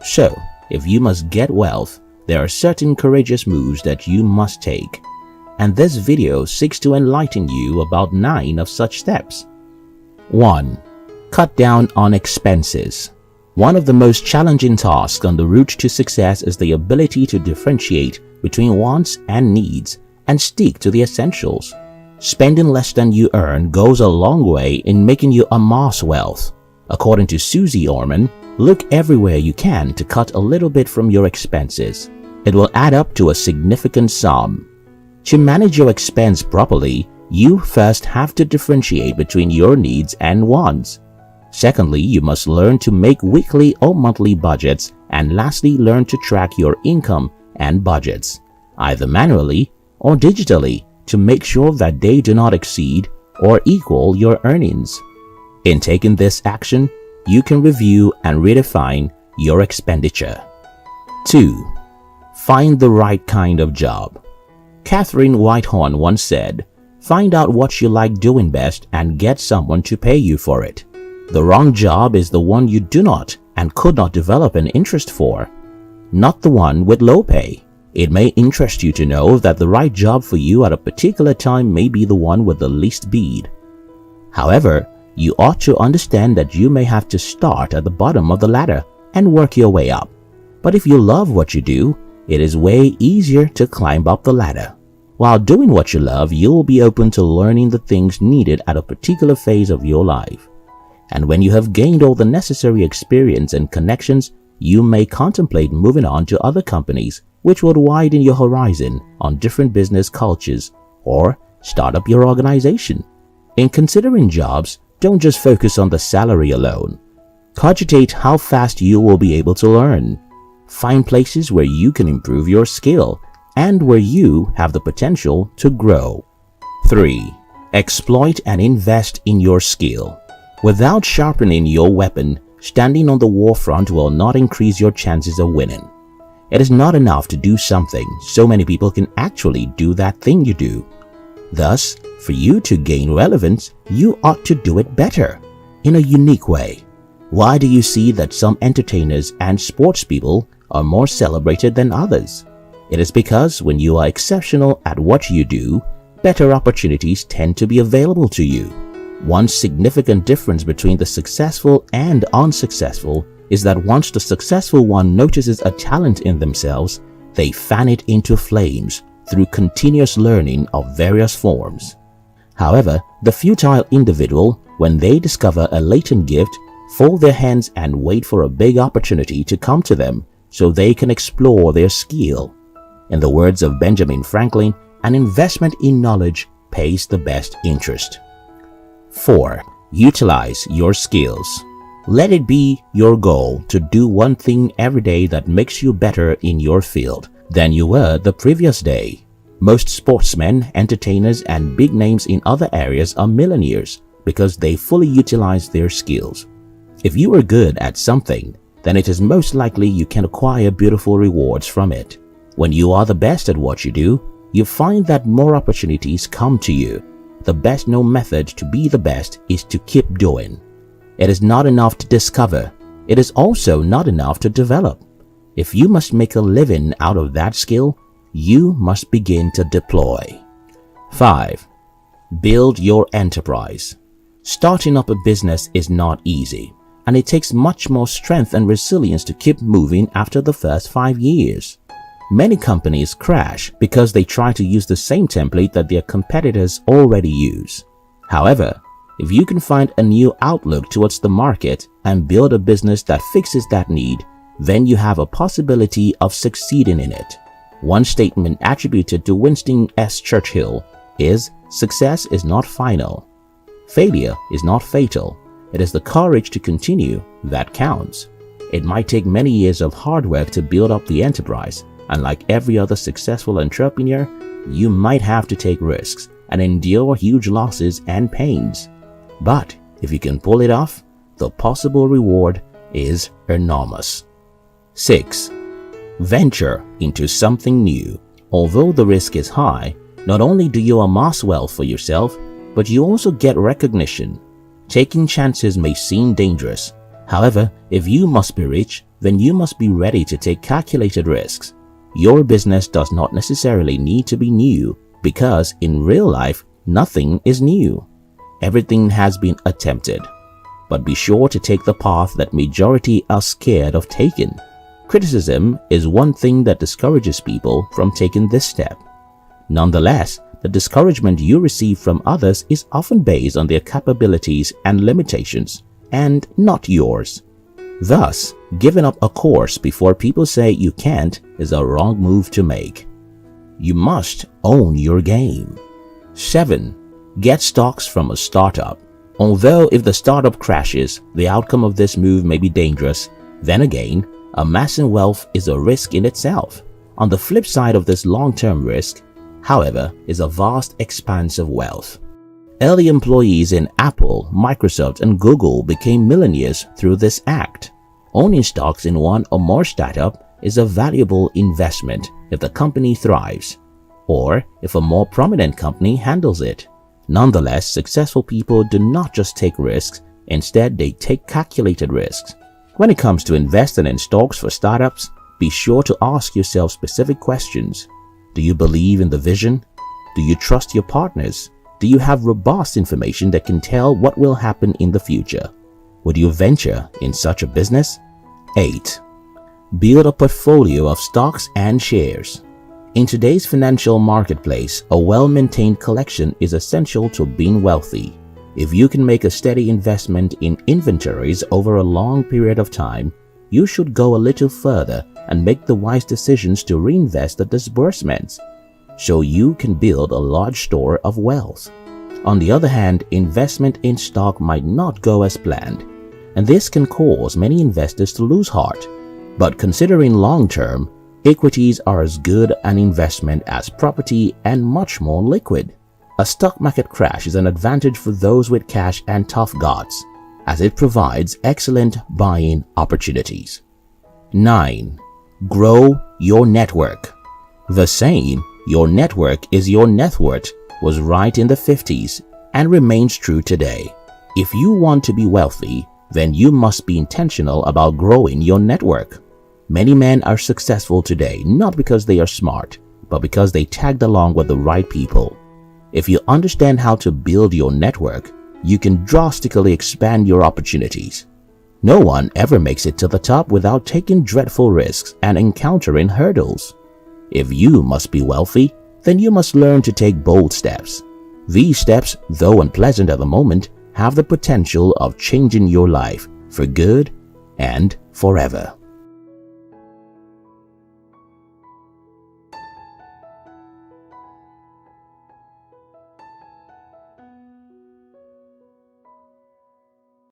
So, if you must get wealth, there are certain courageous moves that you must take. And this video seeks to enlighten you about 9 of such steps. 1. Cut down on expenses. One of the most challenging tasks on the route to success is the ability to differentiate between wants and needs and stick to the essentials. Spending less than you earn goes a long way in making you amass wealth. According to Susie Orman, look everywhere you can to cut a little bit from your expenses. It will add up to a significant sum. To manage your expense properly, you first have to differentiate between your needs and wants. Secondly, you must learn to make weekly or monthly budgets, and lastly, learn to track your income and budgets, either manually or digitally, to make sure that they do not exceed or equal your earnings. In taking this action, you can review and redefine your expenditure. 2. Find the right kind of job. Catherine Whitehorn once said, "Find out what you like doing best and get someone to pay you for it." The wrong job is the one you do not and could not develop an interest for, not the one with low pay. It may interest you to know that the right job for you at a particular time may be the one with the least bid. However, you ought to understand that you may have to start at the bottom of the ladder and work your way up. But if you love what you do, it is way easier to climb up the ladder. While doing what you love, you will be open to learning the things needed at a particular phase of your life. And when you have gained all the necessary experience and connections, you may contemplate moving on to other companies which would widen your horizon on different business cultures, or start up your organization. In considering jobs, don't just focus on the salary alone. Cogitate how fast you will be able to learn. Find places where you can improve your skill and where you have the potential to grow. 3. Exploit and invest in your skill. Without sharpening your weapon, standing on the war front will not increase your chances of winning. It is not enough to do something so many people can actually do that thing you do. Thus, for you to gain relevance, you ought to do it better, in a unique way. Why do you see that some entertainers and sports people are more celebrated than others? It is because when you are exceptional at what you do, better opportunities tend to be available to you. One significant difference between the successful and unsuccessful is that once the successful one notices a talent in themselves, they fan it into flames through continuous learning of various forms. However, the futile individual, when they discover a latent gift, fold their hands and wait for a big opportunity to come to them so they can explore their skill. In the words of Benjamin Franklin, an investment in knowledge pays the best interest. 4. Utilize your skills. Let it be your goal to do one thing every day that makes you better in your field than you were the previous day. Most sportsmen, entertainers, and big names in other areas are millionaires because they fully utilize their skills. If you are good at something, then it is most likely you can acquire beautiful rewards from it. When you are the best at what you do, you find that more opportunities come to you. The best known method to be the best is to keep doing. It is not enough to discover. It is also not enough to develop. If you must make a living out of that skill, you must begin to deploy. 5. Build your enterprise. Starting up a business is not easy, and it takes much more strength and resilience to keep moving after the first 5 years. Many companies crash because they try to use the same template that their competitors already use. However, if you can find a new outlook towards the market and build a business that fixes that need, then you have a possibility of succeeding in it. One statement attributed to Winston S. Churchill is, "Success is not final. Failure is not fatal. It is the courage to continue that counts." It might take many years of hard work to build up the enterprise, and like every other successful entrepreneur, you might have to take risks and endure huge losses and pains. But if you can pull it off, the possible reward is enormous. 6. Venture into something new. Although the risk is high, not only do you amass wealth for yourself, but you also get recognition. Taking chances may seem dangerous. However, if you must be rich, then you must be ready to take calculated risks. Your business does not necessarily need to be new because in real life, nothing is new. Everything has been attempted. But be sure to take the path that majority are scared of taking. Criticism is one thing that discourages people from taking this step. Nonetheless, the discouragement you receive from others is often based on their capabilities and limitations, and not yours. Thus, giving up a course before people say you can't is a wrong move to make. You must own your game. 7. Get stocks from a startup. Although if the startup crashes, the outcome of this move may be dangerous, then again, amassing wealth is a risk in itself. On the flip side of this long-term risk, however, is a vast expanse of wealth. Early employees in Apple, Microsoft, and Google became millionaires through this act. Owning stocks in one or more startups is a valuable investment if the company thrives, or if a more prominent company handles it. Nonetheless, successful people do not just take risks, instead they take calculated risks. When it comes to investing in stocks for startups, be sure to ask yourself specific questions. Do you believe in the vision? Do you trust your partners? Do you have robust information that can tell what will happen in the future? Would you venture in such a business? 8. Build a portfolio of stocks and shares. In today's financial marketplace, a well-maintained collection is essential to being wealthy. If you can make a steady investment in inventories over a long period of time, you should go a little further and make the wise decisions to reinvest the disbursements, so you can build a large store of wealth. On the other hand, investment in stock might not go as planned, and this can cause many investors to lose heart. But considering long-term, equities are as good an investment as property and much more liquid. A stock market crash is an advantage for those with cash and tough guts, as it provides excellent buying opportunities. 9. Grow your network. The saying, "Your network is your net worth," was right in the 50s and remains true today. If you want to be wealthy, then you must be intentional about growing your network. Many men are successful today not because they are smart, but because they tagged along with the right people. If you understand how to build your network, you can drastically expand your opportunities. No one ever makes it to the top without taking dreadful risks and encountering hurdles. If you must be wealthy, then you must learn to take bold steps. These steps, though unpleasant at the moment, have the potential of changing your life for good and forever.